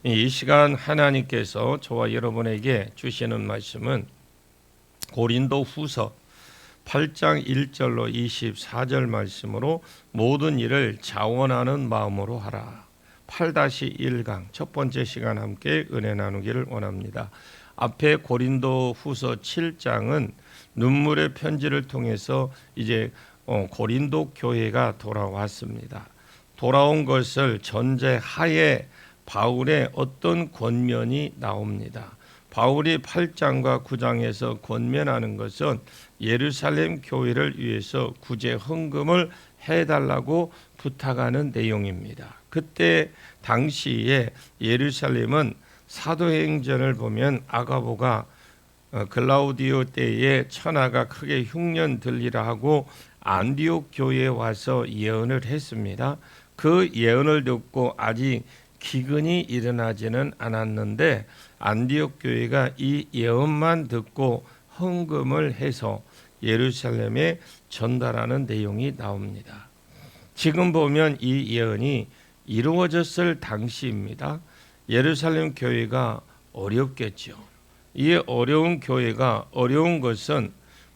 이 시간 하나님께서 저와 여러분에게 주시는 말씀은 고린도 후서 8장 1절로 24절 말씀으로 모든 일을 자원하는 마음으로 하라. 8-1강 첫 번째 시간 함께 은혜 나누기를 원합니다. 앞에 고린도 후서 7장은 눈물의 편지를 통해서 이제 고린도 교회가 돌아왔습니다. 돌아온 것을 전제하에 바울의 어떤 권면이 나옵니다. 바울이 8장과 9장에서 권면하는 것은 예루살렘 교회를 위해서 구제 헌금을 해달라고 부탁하는 내용입니다. 그때 당시에 예루살렘은 사도행전을 보면 아가보가 글라우디오 때에 천하가 크게 흉년 들리라 하고 안디옥 교회에 와서 예언을 했습니다. 그 예언을 듣고 아직 기근이 일어나지는 않았는데 안디옥 교회가 이 예언만 듣고 헌금을 해서 예루살렘에 전달하는 내용이 나옵니다. 지금 보면 이 예언이 이루어졌을 당시입니다. 예루살렘 교회가 어렵겠죠. 이 어려운 교회가 어려운 것은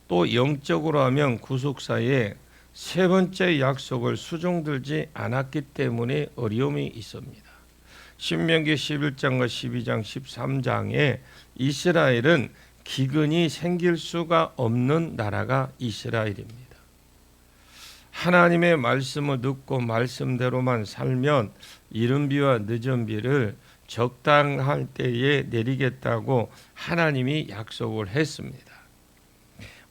또 영적으로 하면 구속사에 세 번째 약속을 수종들지 않았기 때문에 어려움이 있습니다. 신명기 11장과 12장 13장에 이스라엘은 기근이 생길 수가 없는 나라가 이스라엘입니다. 하나님의 말씀을 듣고 말씀대로만 살면 이른 비와 늦은 비를 적당할 때에 내리겠다고 하나님이 약속을 했습니다.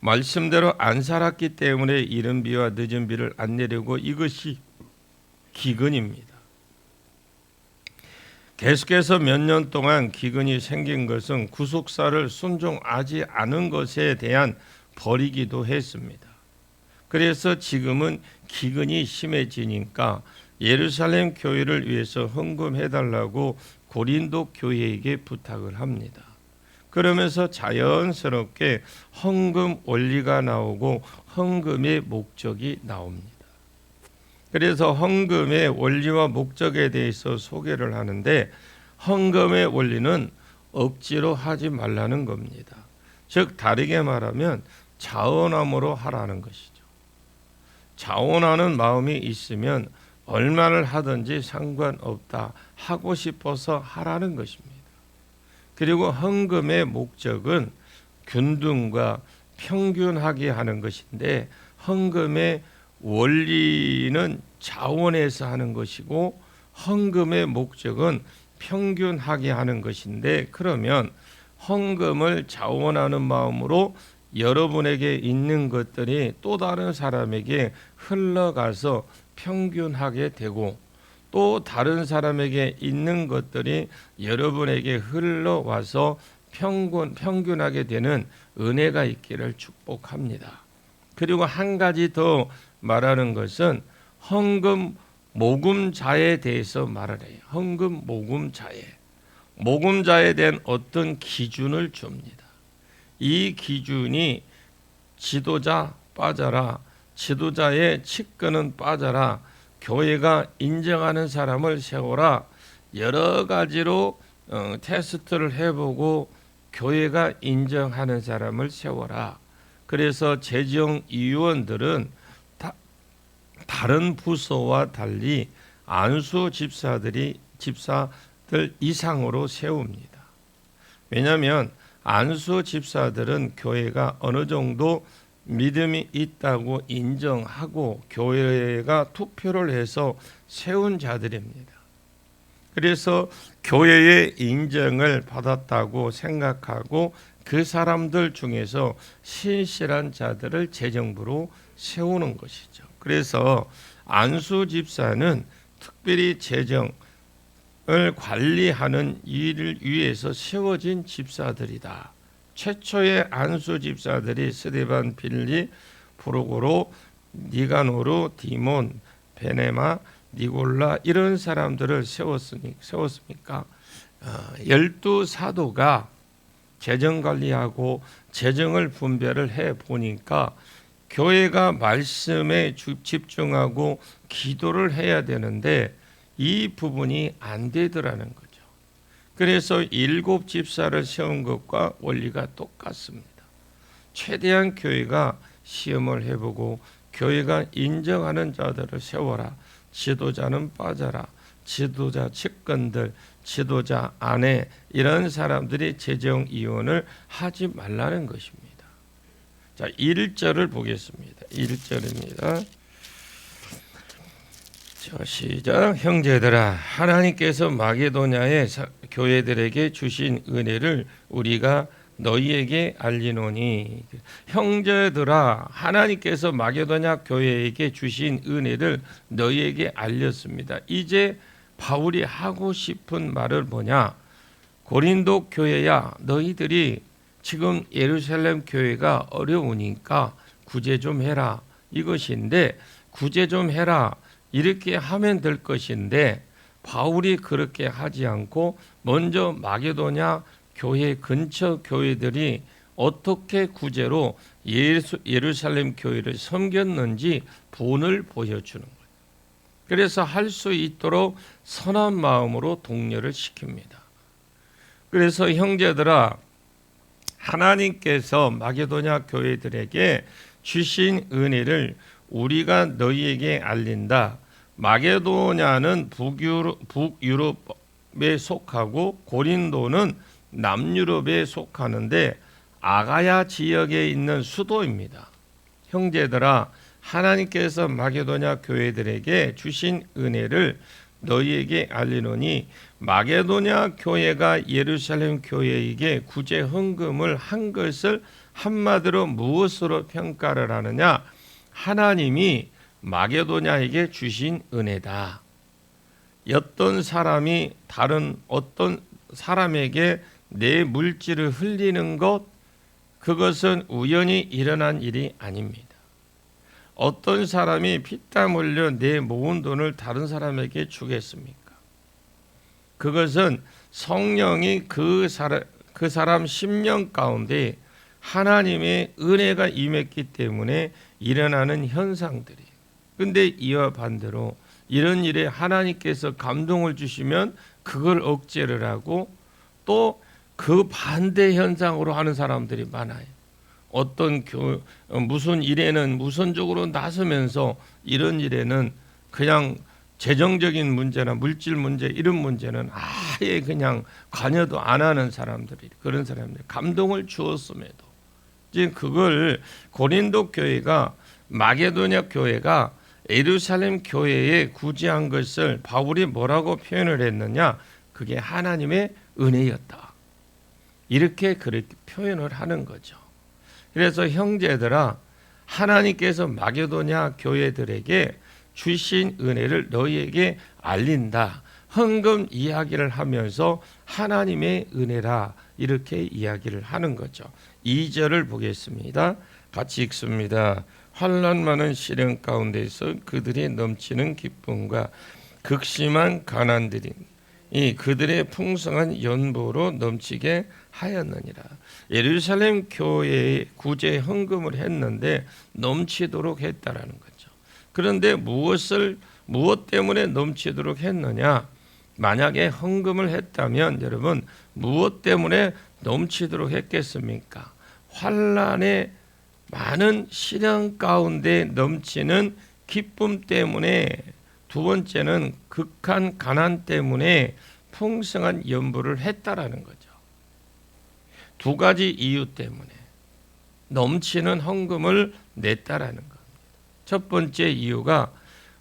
말씀대로 안 살았기 때문에 이른 비와 늦은 비를 안 내리고 이것이 기근입니다. 계속해서 몇 년 동안 기근이 생긴 것은 구속사를 순종하지 않은 것에 대한 벌이기도 했습니다. 그래서 지금은 기근이 심해지니까 예루살렘 교회를 위해서 헌금해달라고 고린도 교회에게 부탁을 합니다. 그러면서 자연스럽게 헌금 원리가 나오고 헌금의 목적이 나옵니다. 그래서 헌금의 원리와 목적에 대해서 소개를 하는데 헌금의 원리는 억지로 하지 말라는 겁니다. 즉 다르게 말하면 자원함으로 하라는 것이죠. 자원하는 마음이 있으면 얼마를 하든지 상관없다. 하고 싶어서 하라는 것입니다. 그리고 헌금의 목적은 균등과 평균하게 하는 것인데 헌금의 원리는 자원해서 하는 것이고 헌금의 목적은 평균하게 하는 것인데 그러면 헌금을 자원하는 마음으로 여러분에게 있는 것들이 또 다른 사람에게 흘러가서 평균하게 되고 또 다른 사람에게 있는 것들이 여러분에게 흘러와서 평균하게 되는 은혜가 있기를 축복합니다. 그리고 한 가지 더 말하는 것은 헌금 모금자에 대해서 말을 해요. 헌금 모금자에 대한 어떤 기준을 줍니다. 이 기준이 지도자 빠져라, 지도자의 측근은 빠져라, 교회가 인정하는 사람을 세워라, 여러 가지로 테스트를 해보고 교회가 인정하는 사람을 세워라. 그래서 재정위원들은 다른 부서와 달리 안수 집사들 이상으로 세웁니다. 왜냐하면 안수 집사들은 교회가 어느 정도 믿음이 있다고 인정하고 교회가 투표를 해서 세운 자들입니다. 그래서 교회의 인정을 받았다고 생각하고 그 사람들 중에서 신실한 자들을 재정부로 세우는 것이죠. 그래서 안수 집사는 특별히 재정을 관리하는 일을 위해서 세워진 집사들이다. 최초의 안수 집사들이 스데반, 빌리, 프로고로, 니가노르, 디몬, 베네마, 니골라 이런 사람들을 세웠습니까? 12사도가 재정 관리하고 재정을 분배를 해 보니까 교회가 말씀에 집중하고 기도를 해야 되는데 이 부분이 안 되더라는 거죠. 그래서 7 집사를 세운 것과 원리가 똑같습니다. 최대한 교회가 시험을 해보고 교회가 인정하는 자들을 세워라. 지도자는 빠져라. 지도자 측근들, 지도자 아내 이런 사람들이 재정 이혼을 하지 말라는 것입니다. 자, 1절을 보겠습니다. 1절입니다. 자, 시작. 형제들아, 하나님께서 마게도냐의 교회들에게 주신 은혜를 우리가 너희에게 알리노니. 형제들아, 하나님께서 마게도냐 교회에게 주신 은혜를 너희에게 알렸습니다. 이제 바울이 하고 싶은 말을 뭐냐? 고린도 교회야, 너희들이 지금 예루살렘 교회가 어려우니까 구제 좀 해라 이것인데, 구제 좀 해라 이렇게 하면 될 것인데, 바울이 그렇게 하지 않고 먼저 마게도냐 교회 근처 교회들이 어떻게 구제로 예루살렘 교회를 섬겼는지 본을 보여주는 거예요. 그래서 할 수 있도록 선한 마음으로 독려를 시킵니다. 그래서 형제들아, 하나님께서 마게도냐 교회들에게 주신 은혜를 우리가 너희에게 알린다. 마게도냐는 북유럽에 속하고 고린도는 남유럽에 속하는데 아가야 지역에 있는 수도입니다. 형제들아, 하나님께서 마게도냐 교회들에게 주신 은혜를 너희에게 알리노니, 마게도냐 교회가 예루살렘 교회에게 구제 헌금을 한 것을 한마디로 무엇으로 평가를 하느냐? 하나님이 마게도냐에게 주신 은혜다. 어떤 사람이 다른 어떤 사람에게 내 물질을 흘리는 것, 그것은 우연히 일어난 일이 아닙니다. 어떤 사람이 피땀 흘려 내 모은 돈을 다른 사람에게 주겠습니까? 그것은 성령이 그 사람 심령 가운데 하나님의 은혜가 임했기 때문에 일어나는 현상들이에요. 근데 이와 반대로 이런 일에 하나님께서 감동을 주시면 그걸 억제를 하고 또 그 반대 현상으로 하는 사람들이 많아요. 어떤 무슨 일에는 무선적으로 나서면서 이런 일에는 그냥 재정적인 문제나 물질 문제 이런 문제는 아예 그냥 관여도 안 하는 사람들이, 그런 사람들 감동을 주었음에도 지금 그걸 고린도 교회가 마게도냐 교회가 예루살렘 교회에 구제한 것을 바울이 뭐라고 표현을 했느냐? 그게 하나님의 은혜였다. 이렇게 그렇게 표현을 하는 거죠. 그래서 형제들아, 하나님께서 마게도냐 교회들에게 주신 은혜를 너희에게 알린다. 헌금 이야기를 하면서 하나님의 은혜라 이렇게 이야기를 하는 거죠. 2절을 보겠습니다. 같이 읽습니다. 환난 많은 시련 가운데서 그들이 넘치는 기쁨과 극심한 가난들이 이 그들의 풍성한 연보로 넘치게 하였느니라. 예루살렘 교회에 구제 헌금을 했는데 넘치도록 했다라는 거죠. 그런데 무엇 때문에 넘치도록 했느냐? 만약에 헌금을 했다면 여러분 무엇 때문에 넘치도록 했겠습니까? 환난의 많은 시련 가운데 넘치는 기쁨 때문에, 두 번째는 극한 가난 때문에 풍성한 연보를 했다라는 거죠. 두 가지 이유 때문에 넘치는 헌금을 냈다라는 겁니다. 첫 번째 이유가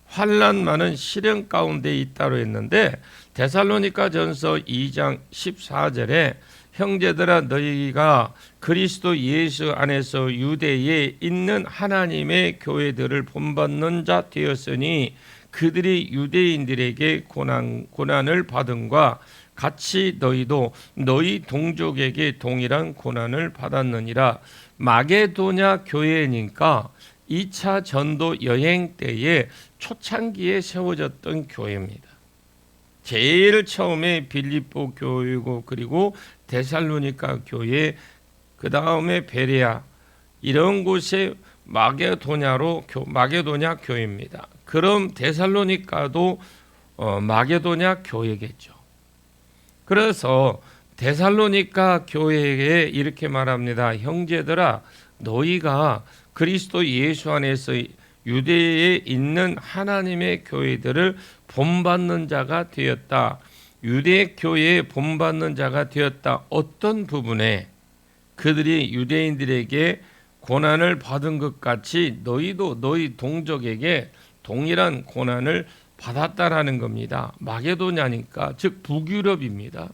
환난 많은 시련 가운데 있다로 했는데 데살로니가전서 2장 14절에 형제들아, 너희가 그리스도 예수 안에서 유대에 있는 하나님의 교회들을 본받는 자 되었으니 그들이 유대인들에게 고난을 받음과 같이 너희도 너희 동족에게 동일한 고난을 받았느니라. 마게도냐 교회니까 2차 전도 여행 때에 초창기에 세워졌던 교회입니다. 제일 처음에 빌립보 교회고, 그리고 데살로니가 교회, 그 다음에 베레아, 이런 곳에 마게도냐 교회입니다. 그럼 데살로니가도 마게도냐 교회겠죠. 그래서 데살로니가 교회에 이렇게 말합니다. 형제들아, 너희가 그리스도 예수 안에서 유대에 있는 하나님의 교회들을 본받는 자가 되었다. 유대 교회에 본받는 자가 되었다. 어떤 부분에? 그들이 유대인들에게 고난을 받은 것 같이 너희도 너희 동족에게 동일한 고난을 받았다라는 겁니다. 마게도냐니까, 즉 북유럽입니다.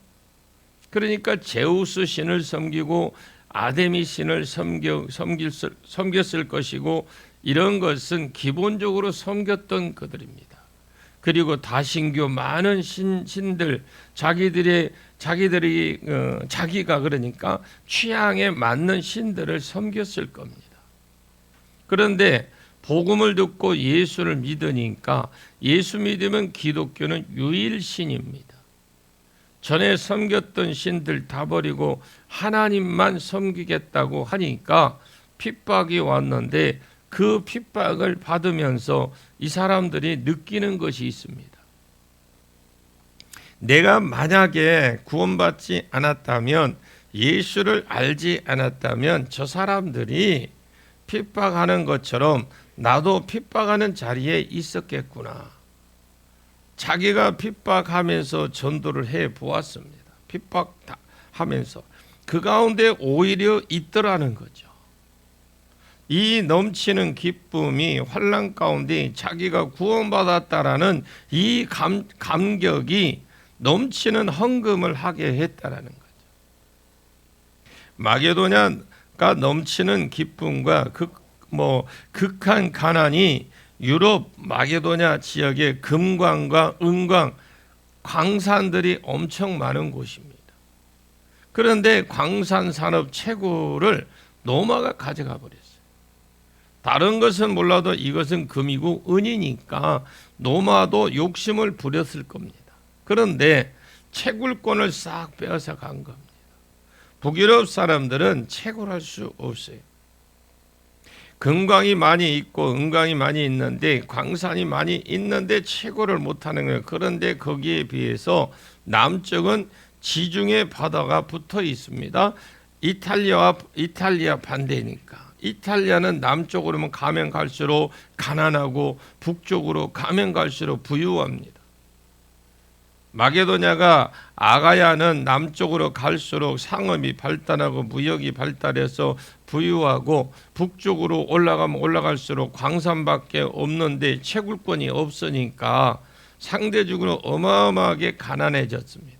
그러니까 제우스 신을 섬기고 아데미 신을 섬겼을 것이고, 이런 것은 기본적으로 섬겼던 그들입니다. 그리고 다신교 많은 신들, 자기가 그러니까 취향에 맞는 신들을 섬겼을 겁니다. 그런데 복음을 듣고 예수를 믿으니까, 예수 믿으면 기독교는 유일신입니다. 전에 섬겼던 신들 다 버리고 하나님만 섬기겠다고 하니까 핍박이 왔는데, 그 핍박을 받으면서 이 사람들이 느끼는 것이 있습니다. 내가 만약에 구원받지 않았다면, 예수를 알지 않았다면 저 사람들이 핍박하는 것처럼 나도 핍박하는 자리에 있었겠구나. 자기가 핍박하면서 전도를 해 보았습니다. 핍박하면서 그 가운데 오히려 있더라는 거죠. 이 넘치는 기쁨이 환난 가운데 자기가 구원받았다라는 이 감격이 넘치는 헌금을 하게 했다라는 거죠. 마게도냐가 넘치는 기쁨과 극한 가난이 유럽 마게도냐 지역의 금광과 은광, 광산들이 엄청 많은 곳입니다. 그런데 광산 산업 최고를 로마가 가져가 버렸어요. 다른 것은 몰라도 이것은 금이고 은이니까 로마도 욕심을 부렸을 겁니다. 그런데 채굴권을 싹 빼앗아 간 겁니다. 북유럽 사람들은 채굴할 수 없어요. 금광이 많이 있고 은광이 많이 있는데, 광산이 많이 있는데 채굴을 못하는 거예요. 그런데 거기에 비해서 남쪽은 지중해 바다가 붙어 있습니다. 이탈리아 반대니까. 이탈리아는 남쪽으로 가면 갈수록 가난하고 북쪽으로 가면 갈수록 부유합니다. 마게도냐가 아가야는 남쪽으로 갈수록 상업이 발달하고 무역이 발달해서 부유하고, 북쪽으로 올라가면 올라갈수록 광산밖에 없는데 채굴권이 없으니까 상대적으로 어마어마하게 가난해졌습니다.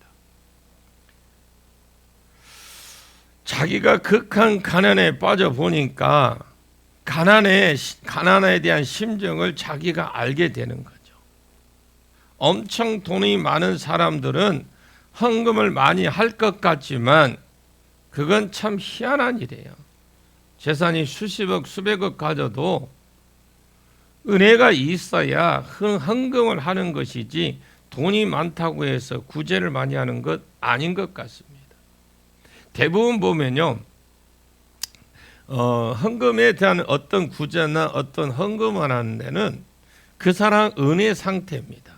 자기가 극한 가난에 빠져 보니까 가난에 대한 심정을 자기가 알게 되는 거죠. 엄청 돈이 많은 사람들은 헌금을 많이 할 것 같지만 그건 참 희한한 일이에요. 재산이 수십억 수백억 가져도 은혜가 있어야 헌금을 하는 것이지, 돈이 많다고 해서 구제를 많이 하는 것 아닌 것 같습니다. 대부분 보면요, 헌금에 대한 어떤 구제나 어떤 헌금을 하는 데는 그 사람 은혜 상태입니다.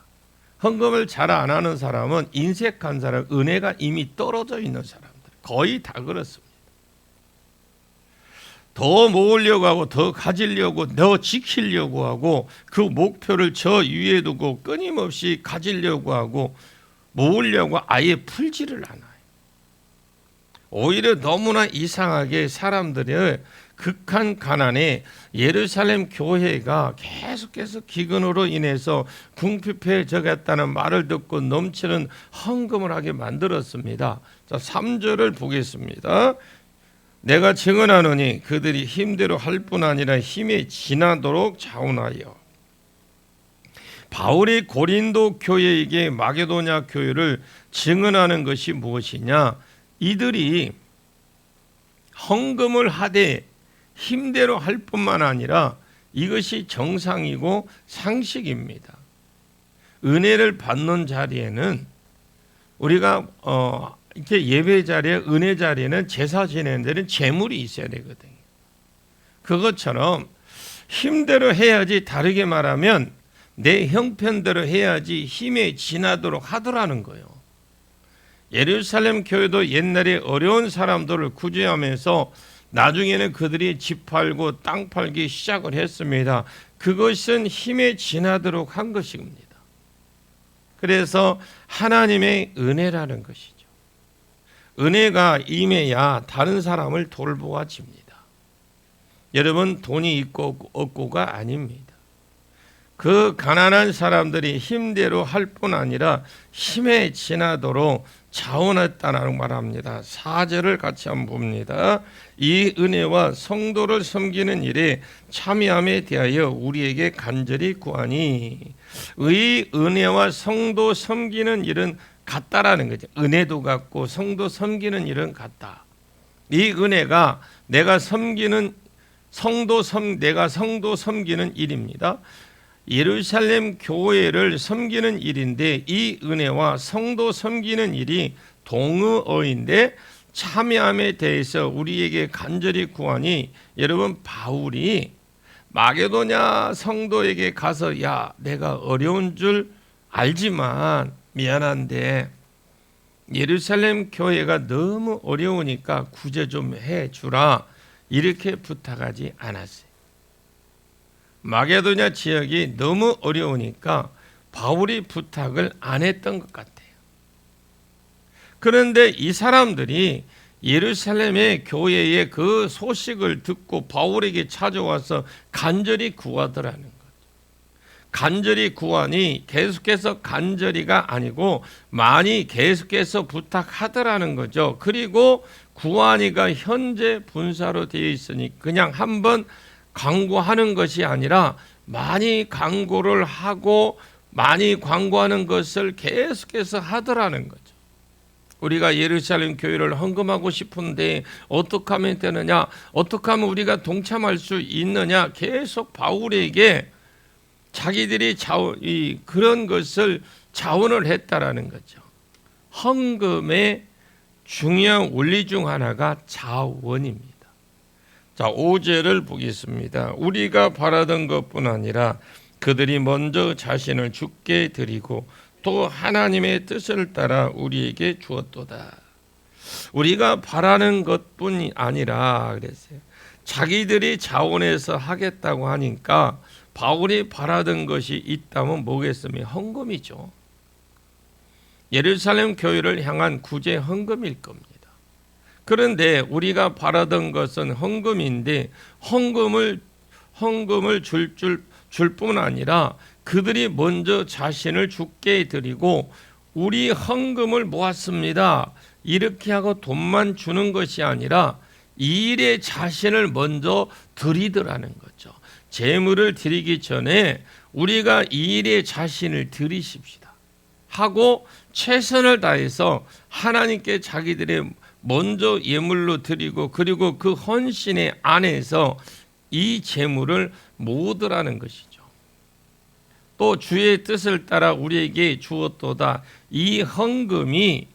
헌금을 잘 안 하는 사람은 인색한 사람, 은혜가 이미 떨어져 있는 사람들, 거의 다 그렇습니다. 더 모으려고 하고, 더 가지려고, 더 지키려고 하고, 그 목표를 저 위에 두고 끊임없이 가지려고 하고, 모으려고 아예 풀지를 않아요. 오히려 너무나 이상하게 사람들의 극한 가난에 예루살렘 교회가 계속해서 기근으로 인해서 궁핍해져갔다는 말을 듣고 넘치는 헌금을 하게 만들었습니다. 자, 3절을 보겠습니다. 내가 증언하노니 그들이 힘대로 할 뿐 아니라 힘에 지나도록 자원하여. 바울이 고린도 교회에게 마게도냐 교회를 증언하는 것이 무엇이냐? 이들이 헌금을 하되 힘대로 할 뿐만 아니라 이것이 정상이고 상식입니다. 은혜를 받는 자리에는 우리가 이렇게 예배 자리에, 은혜 자리에는 제사 지내는 데는 재물이 있어야 되거든요. 그것처럼 힘대로 해야지, 다르게 말하면 내 형편대로 해야지 힘에 지나도록 하더라는 거예요. 예루살렘 교회도 옛날에 어려운 사람들을 구제하면서 나중에는 그들이 집 팔고 땅 팔기 시작을 했습니다. 그것은 힘에 지나도록 한 것입니다. 그래서 하나님의 은혜라는 것이죠. 은혜가 임해야 다른 사람을 돌보아집니다. 여러분, 돈이 있고 없고가 아닙니다. 그 가난한 사람들이 힘대로 할 뿐 아니라 힘에 지나도록 자원했다라고 말합니다. 4절을 같이 한번 봅니다. 이 은혜와 성도를 섬기는 일에 참여함에 대하여 우리에게 간절히 구하니. 이 은혜와 성도 섬기는 일은 같다라는 거죠. 은혜도 같고 성도 섬기는 일은 같다. 이 은혜가 내가 섬기는 성도 섬기는 일입니다. 예루살렘 교회를 섬기는 일인데 이 은혜와 성도 섬기는 일이 동의어인데 참여함에 대해서 우리에게 간절히 구하니, 여러분, 바울이 마게도냐 성도에게 가서 야, 내가 어려운 줄 알지만 미안한데 예루살렘 교회가 너무 어려우니까 구제 좀 해주라, 이렇게 부탁하지 않았어요. 마게도냐 지역이 너무 어려우니까 바울이 부탁을 안 했던 것 같아요. 그런데 이 사람들이 예루살렘의 교회의 그 소식을 듣고 바울에게 찾아와서 간절히 구하더라는 것. 간절히 구하니 계속해서 간절히가 아니고 많이 계속해서 부탁하더라는 거죠. 그리고 구하니가 현재 분사로 되어 있으니 그냥 한번 광고하는 것이 아니라 많이 광고를 하고 많이 광고하는 것을 계속해서 하더라는 거죠. 우리가 예루살렘 교회를 헌금하고 싶은데 어떻게 하면 되느냐, 어떻게 하면 우리가 동참할 수 있느냐, 계속 바울에게 자기들이 그런 것을 자원을 했다라는 거죠. 헌금의 중요한 원리 중 하나가 자원입니다. 자, 5절을 보겠습니다. 우리가 바라던 것뿐 아니라 그들이 먼저 자신을 주께 드리고 또 하나님의 뜻을 따라 우리에게 주었도다. 우리가 바라는 것뿐이 아니라 그랬어요. 자기들이 자원해서 하겠다고 하니까 바울이 바라던 것이 있다면 뭐겠습니까? 헌금이죠. 예루살렘 교회를 향한 구제 헌금일 겁니다. 그런데 우리가 바라던 것은 헌금인데 헌금을 줄 뿐 아니라 그들이 먼저 자신을 주께 드리고 우리 헌금을 모았습니다, 이렇게 하고 돈만 주는 것이 아니라 이 일에 자신을 먼저 드리더라는 거죠. 재물을 드리기 전에 우리가 이 일에 자신을 드리십시다 하고 최선을 다해서 하나님께 자기들의 먼저 예물로 드리고 그리고 그 헌신의 안에서 이 재물을 모으더라는 것이죠. 또 주의 뜻을 따라 우리에게 주었도다. 이 헌금이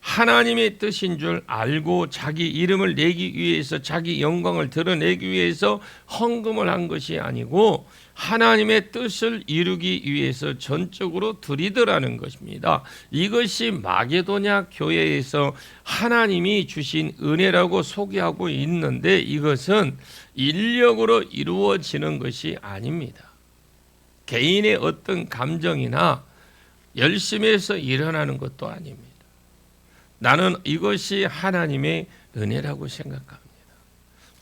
하나님의 뜻인 줄 알고 자기 이름을 내기 위해서, 자기 영광을 드러내기 위해서 헌금을 한 것이 아니고 하나님의 뜻을 이루기 위해서 전적으로 드리더라는 것입니다. 이것이 마게도냐 교회에서 하나님이 주신 은혜라고 소개하고 있는데 이것은 인력으로 이루어지는 것이 아닙니다. 개인의 어떤 감정이나 열심히 해서 일어나는 것도 아닙니다. 나는 이것이 하나님의 은혜라고 생각합니다.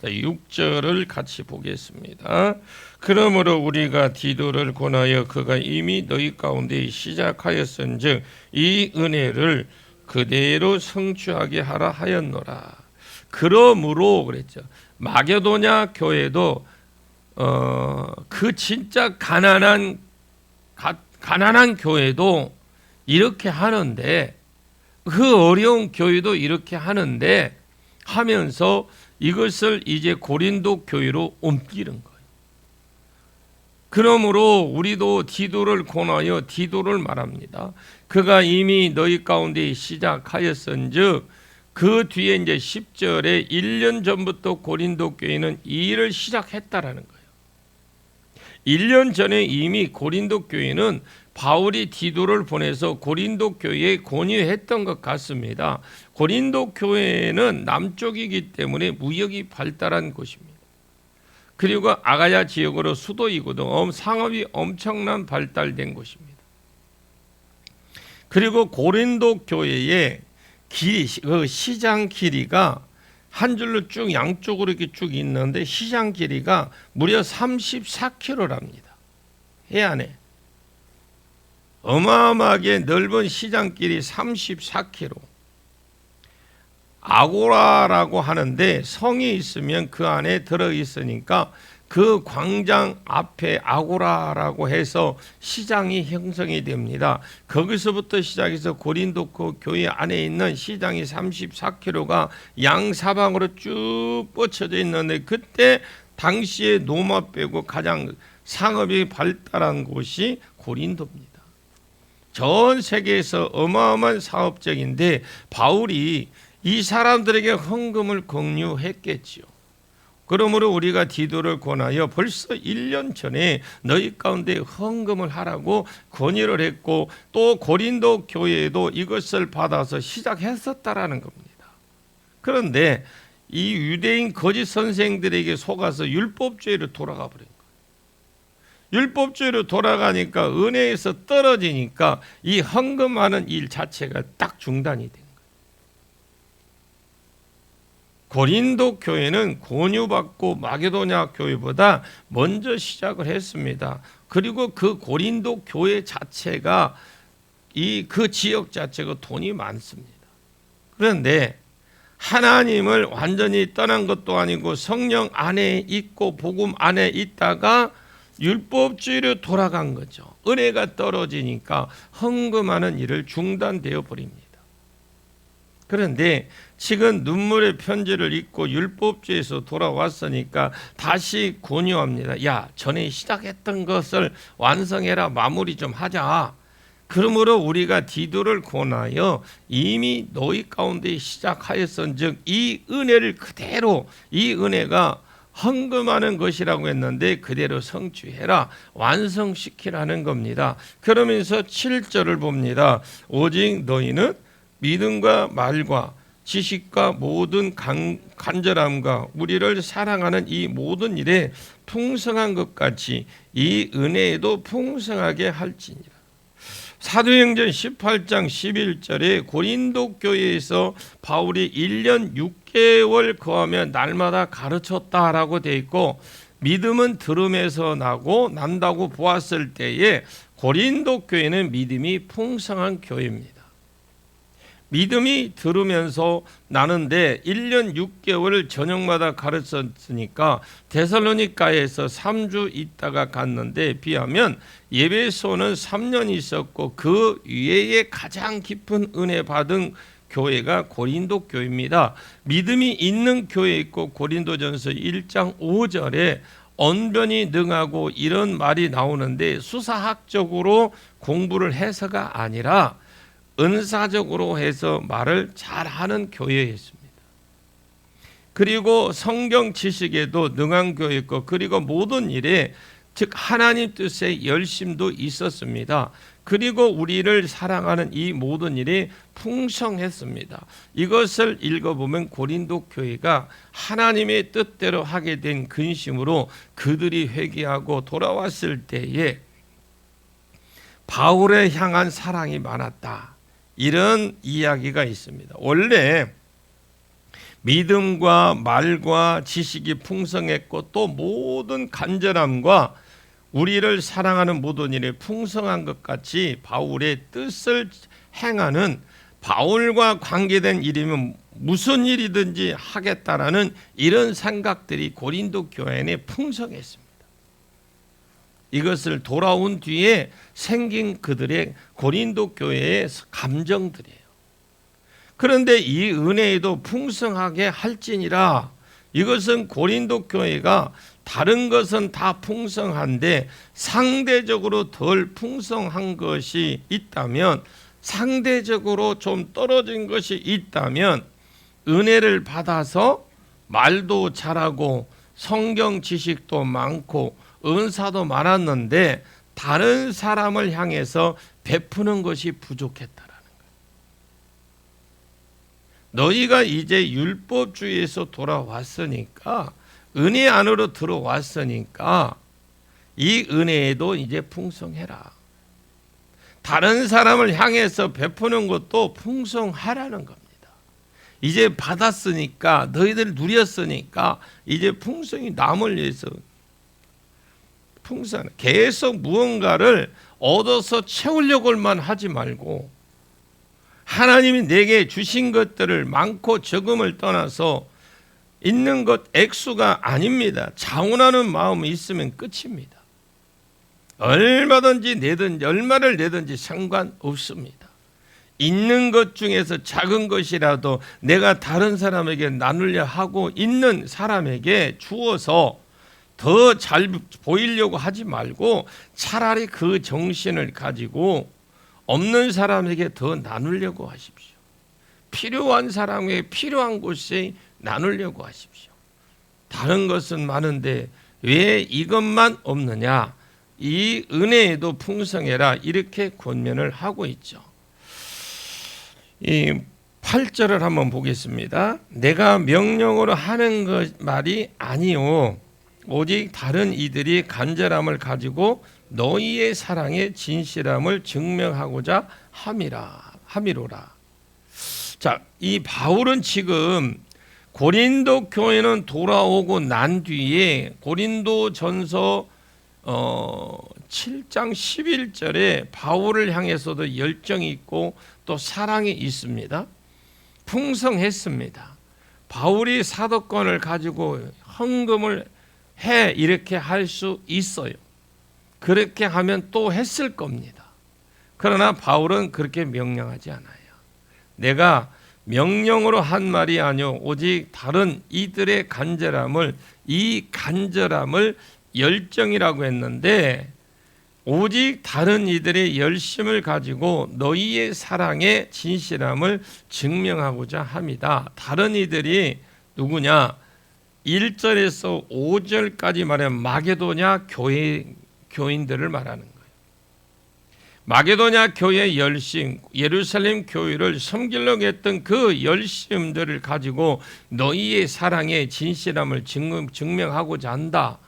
6절을 같이 보겠습니다. 그러므로 우리가 디도를 권하여 그가 이미 너희 가운데 시작하였은즉 이 은혜를 그대로 성취하게 하라 하였노라. 그러므로 그랬죠. 마게도냐 교회도 그 진짜 가난한 교회도 이렇게 하는데, 그 어려운 교회도 이렇게 하는데 하면서 이것을 이제 고린도 교회로 옮기는 거예요. 그러므로 우리도 디도를 권하여 디도를 말합니다. 그가 이미 너희 가운데 시작하였은즉, 그 뒤에 이제 10절에 1년 전부터 고린도 교회는 이 일을 시작했다라는 거예요. 1년 전에 이미 고린도 교회는 바울이 디도를 보내서 고린도 교회에 권유했던 것 같습니다. 고린도 교회는 남쪽이기 때문에 무역이 발달한 곳입니다. 그리고 아가야 지역으로 수도이거든 상업이 엄청난 발달된 곳입니다. 그리고 고린도 교회의 길이, 그 시장 길이가 한 줄로 쭉 양쪽으로 이렇게 쭉 있는데 시장 길이가 무려 34km랍니다. 해안에 어마어마하게 넓은 시장길이 34km. 아고라라고 하는데 성이 있으면 그 안에 들어 있으니까 그 광장 앞에 아고라라고 해서 시장이 형성이 됩니다. 거기서부터 시작해서 고린도 교회 안에 있는 시장이 34km가 양사방으로 쭉 뻗쳐져 있는데 그때 당시에 로마 빼고 가장 상업이 발달한 곳이 고린도입니다. 전 세계에서 어마어마한 사업적인데 바울이 이 사람들에게 헌금을 권유했겠지요. 그러므로 우리가 디도를 권하여 벌써 1년 전에 너희 가운데 헌금을 하라고 권유를 했고 또 고린도 교회에도 이것을 받아서 시작했었다라는 겁니다. 그런데 이 유대인 거짓 선생들에게 속아서 율법주의로 돌아가 버린 거예요. 율법주의로 돌아가니까 은혜에서 떨어지니까 이 헌금하는 일 자체가 딱 중단이 된 거예요. 고린도 교회는 권유받고 마게도냐 교회보다 먼저 시작을 했습니다. 그리고 그 고린도 교회 자체가 그 지역 자체가 돈이 많습니다. 그런데 하나님을 완전히 떠난 것도 아니고 성령 안에 있고 복음 안에 있다가 율법주의로 돌아간 거죠. 은혜가 떨어지니까 헌금하는 일을 중단되어 버립니다. 그런데 지금 눈물의 편지를 읽고 율법주의에서 돌아왔으니까 다시 권유합니다. 야, 전에 시작했던 것을 완성해라. 마무리 좀 하자. 그러므로 우리가 디도를 권하여 이미 너희 가운데 시작하였은즉 이 은혜를 그대로 이 은혜가 헌금하는 것이라고 했는데 그대로 성취해라. 완성시키라는 겁니다. 그러면서 7절을 봅니다. 오직 너희는 믿음과 말과 지식과 모든 간절함과 우리를 사랑하는 이 모든 일에 풍성한 것 같이 이 은혜에도 풍성하게 할지니라. 사도행전 18장 11절에 고린도 교회에서 바울이 1년 6개월 거하며 날마다 가르쳤다라고 되어 있고 믿음은 들음에서 난다고 보았을 때에 고린도 교회는 믿음이 풍성한 교회입니다. 믿음이 들으면서 나는데 1년 6개월을 저녁마다 가르쳤으니까 데살로니가에서 3주 있다가 갔는데 비하면 에베소는 3년 있었고 그 위에 가장 깊은 은혜 받은 교회가 고린도 교회입니다. 믿음이 있는 교회 있고 고린도전서 1장 5절에 언변이 능하고 이런 말이 나오는데 수사학적으로 공부를 해서가 아니라 은사적으로 해서 말을 잘하는 교회였습니다. 그리고 성경 지식에도 능한 교회 있고 그리고 모든 일에 즉 하나님 뜻의 열심도 있었습니다. 그리고 우리를 사랑하는 이 모든 일이 풍성했습니다. 이것을 읽어보면 고린도 교회가 하나님의 뜻대로 하게 된 근심으로 그들이 회개하고 돌아왔을 때에 바울에 향한 사랑이 많았다. 이런 이야기가 있습니다. 원래 믿음과 말과 지식이 풍성했고 또 모든 간절함과 우리를 사랑하는 모든 일에 풍성한 것 같이 바울의 뜻을 행하는 바울과 관계된 일이면 무슨 일이든지 하겠다라는 이런 생각들이 고린도 교회 안에 풍성했습니다. 이것을 돌아온 뒤에 생긴 그들의 고린도 교회의 감정들이에요. 그런데 이 은혜에도 풍성하게 할지니라. 이것은 고린도 교회가 다른 것은 다 풍성한데 상대적으로 덜 풍성한 것이 있다면, 상대적으로 좀 떨어진 것이 있다면 은혜를 받아서 말도 잘하고 성경 지식도 많고 은사도 많았는데 다른 사람을 향해서 베푸는 것이 부족했다라는 거예요. 너희가 이제 율법주의에서 돌아왔으니까, 은혜 안으로 들어왔으니까 이 은혜에도 이제 풍성해라. 다른 사람을 향해서 베푸는 것도 풍성하라는 겁니다. 이제 받았으니까, 너희들 누렸으니까 이제 풍성이 남을 위해서 풍성, 계속 무언가를 얻어서 채우려고만 하지 말고, 하나님이 내게 주신 것들을 많고 적음을 떠나서 있는 것 액수가 아닙니다. 자원하는 마음이 있으면 끝입니다. 얼마든지 내든지 얼마를 내든지 상관없습니다. 있는 것 중에서 작은 것이라도 내가 다른 사람에게 나누려 하고 있는 사람에게 주어서 더 잘 보이려고 하지 말고 차라리 그 정신을 가지고 없는 사람에게 더 나누려고 하십시오. 필요한 사람에게 필요한 곳에 나누려고 하십시오. 다른 것은 많은데 왜 이것만 없느냐? 이 은혜에도 풍성해라, 이렇게 권면을 하고 있죠. 이 8절을 한번 보겠습니다. 내가 명령으로 하는 것 말이 아니요 오직 다른 이들이 간절함을 가지고 너희의 사랑의 진실함을 증명하고자 함이로라. 자, 이 바울은 지금 고린도 교회는 돌아오고 난 뒤에 고린도전서 7장 11절에 바울을 향해서도 열정이 있고 또 사랑이 있습니다. 풍성했습니다. 바울이 사도권을 가지고 헌금을 해, 이렇게 할 수 있어요. 그렇게 하면 또 했을 겁니다. 그러나 바울은 그렇게 명령하지 않아요. 내가 명령으로 한 말이 아니오 오직 다른 이들의 간절함을, 이 간절함을 열정이라고 했는데, 오직 다른 이들의 열심을 가지고 너희의 사랑의 진실함을 증명하고자 합니다. 다른 이들이 누구냐? 1절에서 5절까지 말하면 마게도냐 교인들을 말하는 거예요. 마게도냐 교회의 열심, 예루살렘 교회를 섬기려고 했던 그 열심들을 가지고 너희의 사랑의 진실함을 증명하고자 한다.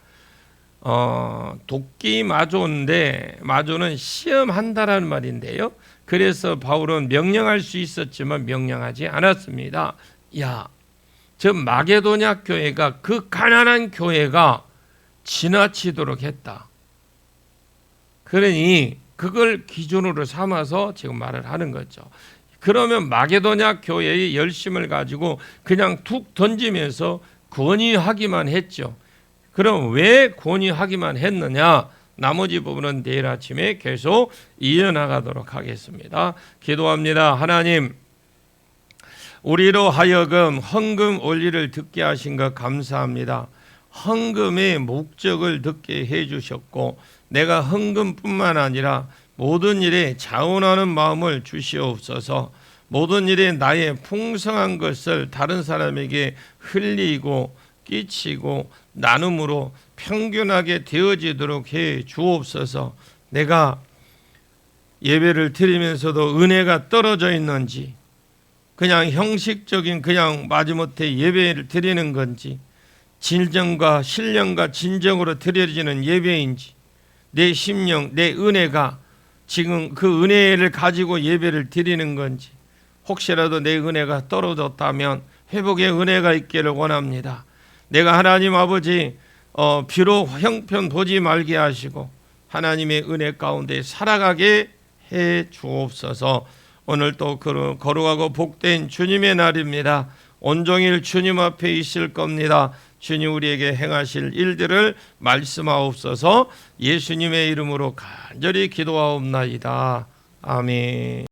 도끼 마조인데, 마조는 시험한다라는 말인데요. 그래서 바울은 명령할 수 있었지만 명령하지 않았습니다. 야, 저 마게도냐 교회가, 그 가난한 교회가 지나치도록 했다. 그러니 그걸 기준으로 삼아서 지금 말을 하는 거죠. 그러면 마게도냐 교회의 열심을 가지고 그냥 툭 던지면서 권유하기만 했죠. 그럼 왜 권유하기만 했느냐? 나머지 부분은 내일 아침에 계속 이어나가도록 하겠습니다. 기도합니다. 하나님, 우리로 하여금 헌금 원리를 듣게 하신 것 감사합니다. 헌금의 목적을 듣게 해주셨고, 내가 헌금뿐만 아니라 모든 일에 자원하는 마음을 주시옵소서. 모든 일에 나의 풍성한 것을 다른 사람에게 흘리고 끼치고 나눔으로 평균하게 되어지도록 해 주옵소서. 내가 예배를 드리면서도 은혜가 떨어져 있는지, 그냥 형식적인 그냥 마지못해 예배를 드리는 건지, 진정과 신령과 진정으로 드려지는 예배인지, 내 심령, 내 은혜가 지금 그 은혜를 가지고 예배를 드리는 건지, 혹시라도 내 은혜가 떨어졌다면 회복의 은혜가 있기를 원합니다. 내가 하나님 아버지 비록 형편 보지 말게 하시고 하나님의 은혜 가운데 살아가게 해 주옵소서. 오늘 또 거룩하고 복된 주님의 날입니다. 온종일 주님 앞에 있을 겁니다. 주님 우리에게 행하실 일들을 말씀하옵소서. 예수님의 이름으로 간절히 기도하옵나이다. 아멘.